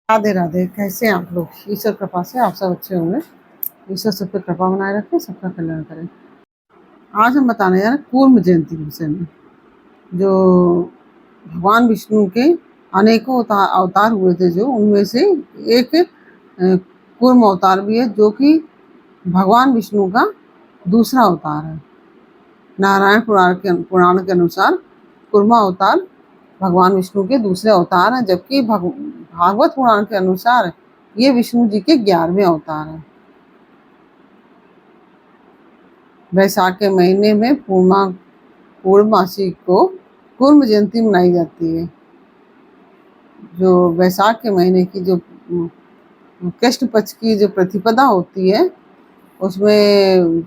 राधे राधे। कैसे हैं आप लोग? ईश्वर कृपा से आप सब अच्छे होंगे। ईश्वर सब पे कृपा बनाए रखे, सबका कल्याण करें। आज हम बताने जा रहे हैं कूर्म जयंती के विषय में। जो भगवान विष्णु के अनेकों अवतार हुए थे, जो उनमें से एक कूर्म अवतार भी है, जो कि भगवान विष्णु का दूसरा अवतार है। नारायण पुराण के अनुसार कूर्मा अवतार भगवान विष्णु के दूसरे अवतार हैं, जबकि भागवत पुराण के अनुसार ये विष्णु जी के 11वें अवतार हैं। वैशाख के महीने में पूर्णमासी को कूर्म जयंती मनाई जाती है। जो वैशाख के महीने की जो कृष्ण पक्ष की जो प्रतिपदा होती है, उसमें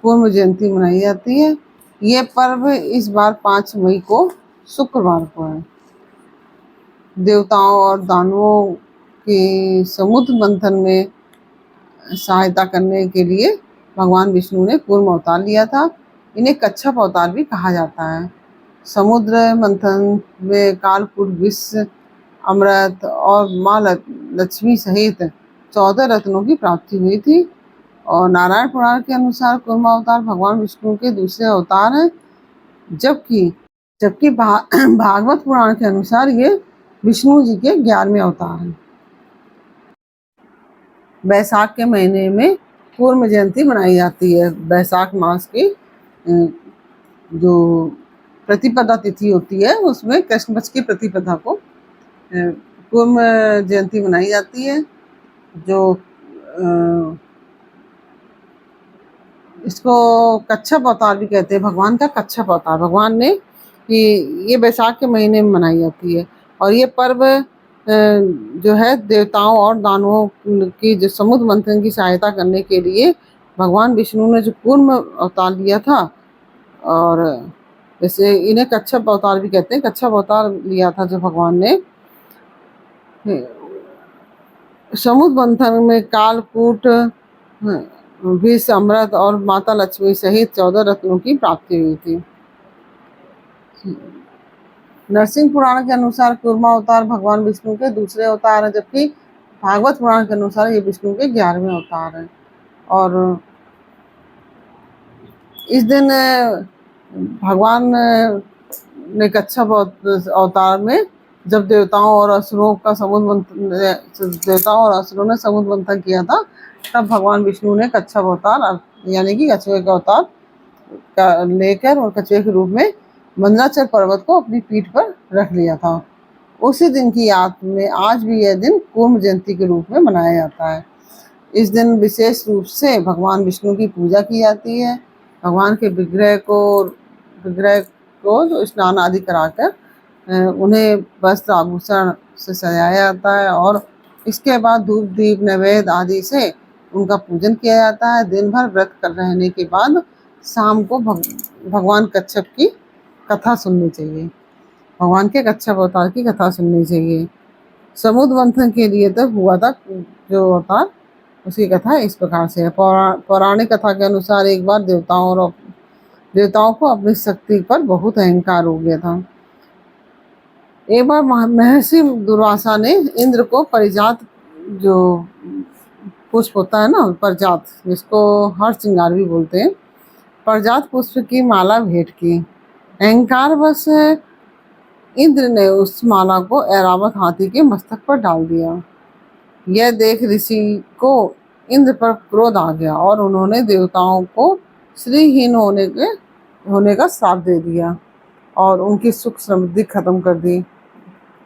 कूर्म जयंती मनाई जाती है। ये पर्व इस बार 5 मई को शुक्रवार को है। देवताओं और दानवों के समुद्र मंथन में सहायता करने के लिए भगवान विष्णु ने कूर्म अवतार लिया था। इन्हें कच्छप अवतार भी कहा जाता है। समुद्र मंथन में कालकूट, विष, अमृत और माँ लक्ष्मी सहित 14 रत्नों की प्राप्ति हुई थी। और नारायण पुराण के अनुसार कूर्म अवतार भगवान विष्णु के दूसरे अवतार हैं, जबकि जबकि भागवत पुराण के अनुसार ये विष्णु जी के 11वें अवतार हैं। बैसाख के महीने में कूर्म जयंती मनाई जाती है। बैसाख मास की जो प्रतिपदा तिथि होती है, उसमें कृष्ण पक्ष की प्रतिपदा को कूर्म जयंती मनाई जाती है। जो इसको कच्छप अवतार भी कहते हैं, भगवान का कच्छप अवतार। भगवान ने कि ये बैसाख के महीने में मनाई जाती है। और ये पर्व जो है देवताओं और दानवों की जो समुद्र मंथन की सहायता करने के लिए भगवान विष्णु ने जो कूर्म अवतार लिया था, और जैसे इन्हें कच्छप अवतार भी कहते हैं, कच्छप अवतार लिया था जो भगवान ने समुद्र मंथन में कालकूट, विष, अमृत और माता लक्ष्मी सहित 14 रत्नों की प्राप्ति हुई थी। नरसिंह पुराण के अनुसार कूर्मा अवतार भगवान विष्णु के दूसरे अवतार हैं, जबकि भागवत पुराण के अनुसार ये विष्णु के 11वें अवतार हैं। और इस दिन भगवान ने कच्छप अवतार में जब देवताओं और असुरों ने समुद्र मंथन किया था, तब भगवान विष्णु ने कच्छप अवतार यानी कि कछुए का अवतार लेकर और कछुए के रूप में मंदराचल पर्वत को अपनी पीठ पर रख लिया था। उसी दिन की याद में आज भी यह दिन कूर्म जयंती के रूप में मनाया जाता है। इस दिन विशेष रूप से भगवान विष्णु की पूजा की जाती है। भगवान के विग्रह को स्नान आदि कराकर उन्हें वस्त्र आभूषण से सजाया जाता है, और इसके बाद धूप दीप नैवेद्य आदि से उनका पूजन किया जाता है। दिन भर व्रत कर रहने के बाद शाम को भगवान कच्छप की कथा सुननी चाहिए। भगवान के कच्छप अवतार की कथा सुननी चाहिए। समुद्र मंथन के लिए तो हुआ था जो अवतार, उसकी कथा इस प्रकार से है। पौराणिक कथा के अनुसार एक बार देवताओं को अपनी शक्ति पर बहुत अहंकार हो गया था। एक बार महर्षि दुर्वासा ने इंद्र को परिजात, जो पुष्प होता है ना, परिजात, जिसको हर श्रृंगार भी बोलते हैं, परिजात पुष्प की माला भेंट की। अहंकार बस इंद्र ने उस माला को ऐरावत हाथी के मस्तक पर डाल दिया। यह देख ऋषि को इंद्र पर क्रोध आ गया और उन्होंने देवताओं को श्रीहीन होने का श्राप दे दिया और उनकी सुख समृद्धि खत्म कर दी।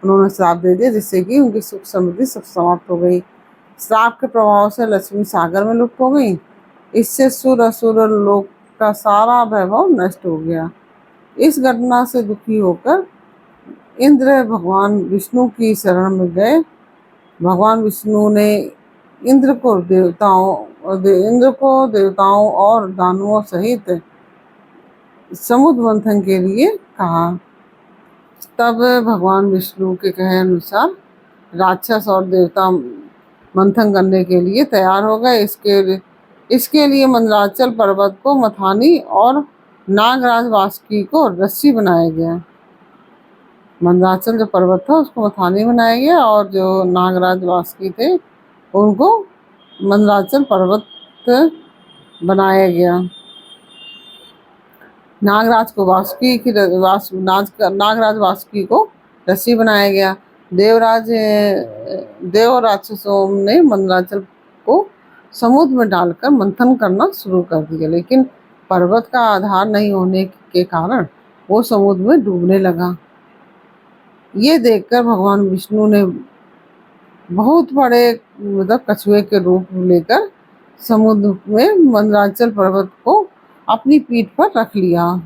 उन्होंने श्राप दे दिया, जिससे कि उनकी सुख समृद्धि सब समाप्त हो गई। श्राप के प्रभाव से लक्ष्मी सागर में लुप्त हो गई। इससे सुर असुर लोक का सारा वैभव नष्ट हो गया। इस घटना से दुखी होकर इंद्र भगवान विष्णु की शरण में गए। भगवान विष्णु ने इंद्र को देवताओं और दानवों सहित समुद्र मंथन के लिए कहा। तब भगवान विष्णु के कहे अनुसार राक्षस और देवता मंथन करने के लिए तैयार हो गए। इसके लिए मंदराचल पर्वत को मथानी और नागराज वासुकी को रस्सी बनाया गया। मंदराचल जो पर्वत था उसको मथानी बनाया गया और जो नागराज वासुकी थे उनको मंदराचल पर्वत बनाया गया। नागराज को वासुकी की नागराज वासुकी को ऋषि बनाया गया। देव और राक्षसों ने मंदराचल को समुद्र में डालकर मंथन करना शुरू कर दिया, लेकिन पर्वत का आधार नहीं होने के कारण वो समुद्र में डूबने लगा। ये देखकर भगवान विष्णु ने बहुत बड़े मतलब कछुए के रूप लेकर समुद्र में मंदराचल पर्वत को अपनी पीठ पर रख लिया।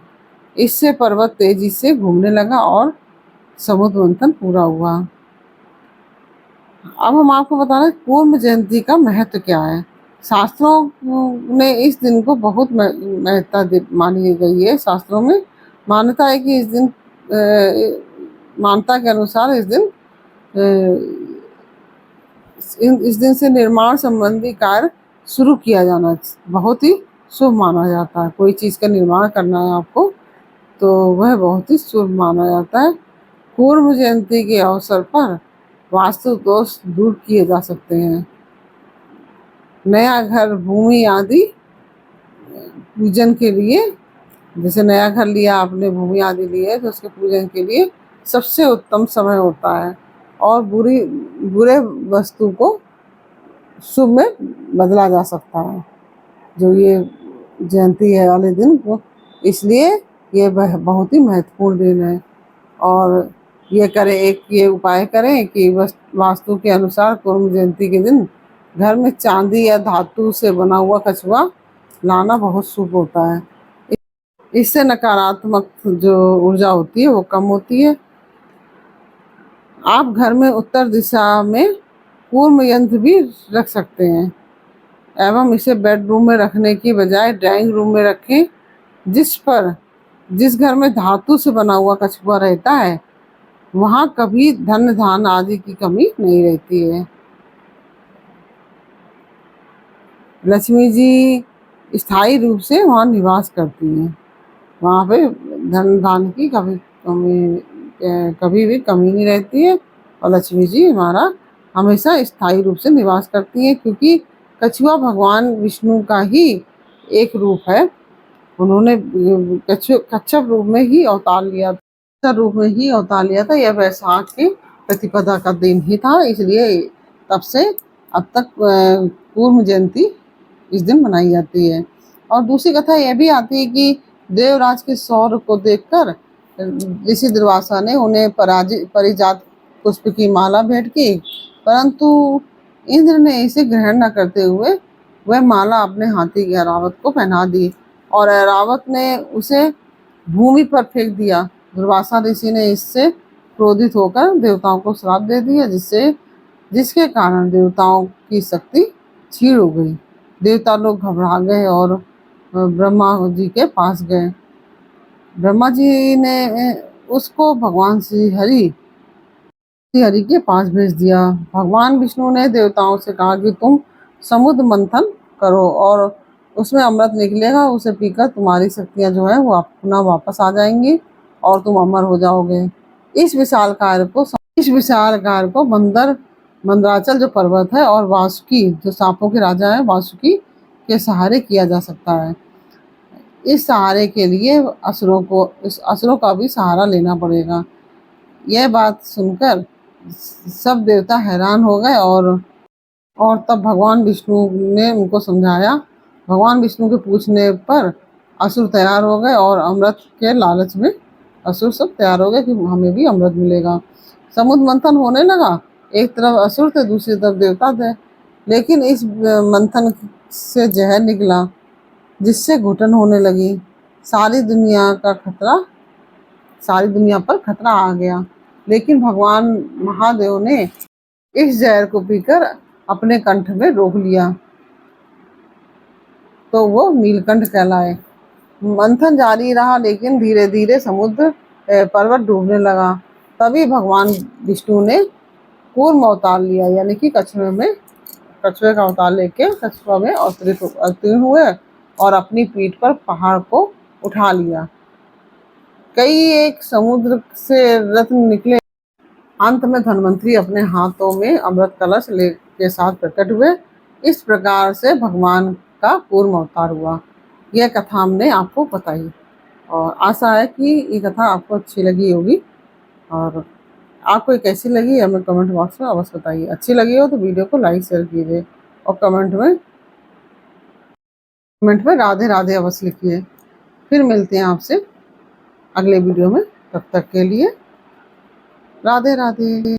इससे पर्वत तेजी से घूमने लगा और समुद्र मंथन पूरा हुआ। अब हम आपको बता रहे हैं कूर्म जयंती का महत्व क्या है। शास्त्रों ने इस दिन को बहुत महत्ता मानी गई है। शास्त्रों में मान्यता है कि इस दिन मान्यता के अनुसार इस दिन से निर्माण संबंधी कार्य शुरू किया जाना बहुत ही शुभ माना जाता है। कोई चीज़ का निर्माण करना है आपको तो वह बहुत ही शुभ माना जाता है। कूर्म जयंती के अवसर पर वास्तु दोष दूर किए जा सकते हैं। नया घर, भूमि आदि पूजन के लिए, जैसे नया घर लिया आपने, भूमि आदि ली है तो उसके पूजन के लिए सबसे उत्तम समय होता है और बुरे वस्तु को शुभ में बदला जा सकता है जो ये जयंती है वाले दिन को, इसलिए ये बहुत ही महत्वपूर्ण दिन है। और ये उपाय करें कि वास्तु के अनुसार कूर्म जयंती के दिन घर में चांदी या धातु से बना हुआ कछुआ लाना बहुत शुभ होता है। इससे नकारात्मक जो ऊर्जा होती है वो कम होती है। आप घर में उत्तर दिशा में कूर्म यंत्र भी रख सकते हैं एवं इसे बेडरूम में रखने की बजाय ड्राइंग रूम में रखें। जिस घर में धातु से बना हुआ कछुआ रहता है वहाँ कभी धन धान आदि की कमी नहीं रहती है। लक्ष्मी जी स्थायी रूप से वहाँ निवास करती हैं। वहाँ पे धन धान की कभी भी कमी नहीं रहती है और लक्ष्मी जी हमारा हमेशा स्थायी रूप से निवास करती हैं, क्योंकि कछुआ भगवान विष्णु का ही एक रूप है। उन्होंने कच्छप रूप में ही अवतार लिया था। यह वैशाख की प्रतिपदा का दिन ही था, इसलिए तब से अब तक कूर्म जयंती इस दिन मनाई जाती है। और दूसरी कथा यह भी आती है कि देवराज के सौर्य को देखकर ऋषि दुर्वासा ने उन्हें परिजात पुष्प की माला भेंट की, परंतु इंद्र ने इसे ग्रहण न करते हुए वह माला अपने हाथी के ऐरावत को पहना दी और ऐरावत ने उसे भूमि पर फेंक दिया। दुर्वासा ऋषि ने इससे क्रोधित होकर देवताओं को श्राप दे दिया, जिसके कारण देवताओं की शक्ति क्षीण हो गई। देवता लोग घबरा गए और ब्रह्मा जी के पास गए। ब्रह्मा जी ने उसको भगवान श्री हरि के पास भेज दिया। भगवान विष्णु ने देवताओं से कहा कि तुम समुद्र मंथन करो और उसमें अमृत निकलेगा, उसे पीकर तुम्हारी शक्तियां जो है वो पुनः वापस आ जाएंगी और तुम अमर हो जाओगे। इस विशाल कार्य को मंदराचल जो पर्वत है और वासुकी जो सांपों के राजा है वासुकी के सहारे किया जा सकता है। इस सहारे के लिए असुरों का भी सहारा लेना पड़ेगा। यह बात सुनकर सब देवता हैरान हो गए और तब भगवान विष्णु ने उनको समझाया। भगवान विष्णु के पूछने पर असुर तैयार हो गए और अमृत के लालच में असुर सब तैयार हो गए कि हमें भी अमृत मिलेगा। समुद्र मंथन होने लगा। एक तरफ असुर थे, दूसरी तरफ देवता थे, लेकिन इस मंथन से जहर निकला जिससे घुटन होने लगी। सारी दुनिया पर खतरा आ गया, लेकिन भगवान महादेव ने इस जहर को पीकर अपने कंठ में रोक लिया तो वो नीलकंठ कहलाए। मंथन जारी रहा, लेकिन धीरे धीरे पर्वत डूबने लगा। तभी भगवान विष्णु ने कूर्म अवतार लिया, यानी कि कछुए का अवतार लेके कछुआ में अवतीर्ण हुए और अपनी पीठ पर पहाड़ को उठा लिया। कई एक समुद्र से रत्न निकले। अंत में धन्वंतरी अपने हाथों में अमृत कलश के साथ प्रकट हुए। इस प्रकार से भगवान का पूर्ण अवतार हुआ। यह कथा हमने आपको बताई और आशा है कि ये कथा आपको अच्छी लगी होगी। और आपको कैसी लगी हमें कमेंट बॉक्स में अवश्य बताइए। अच्छी लगी हो तो वीडियो को लाइक शेयर कीजिए और कमेंट में राधे राधे अवश्य लिखिए। फिर मिलते हैं आपसे अगले वीडियो में। तब तक के लिए राधे राधे।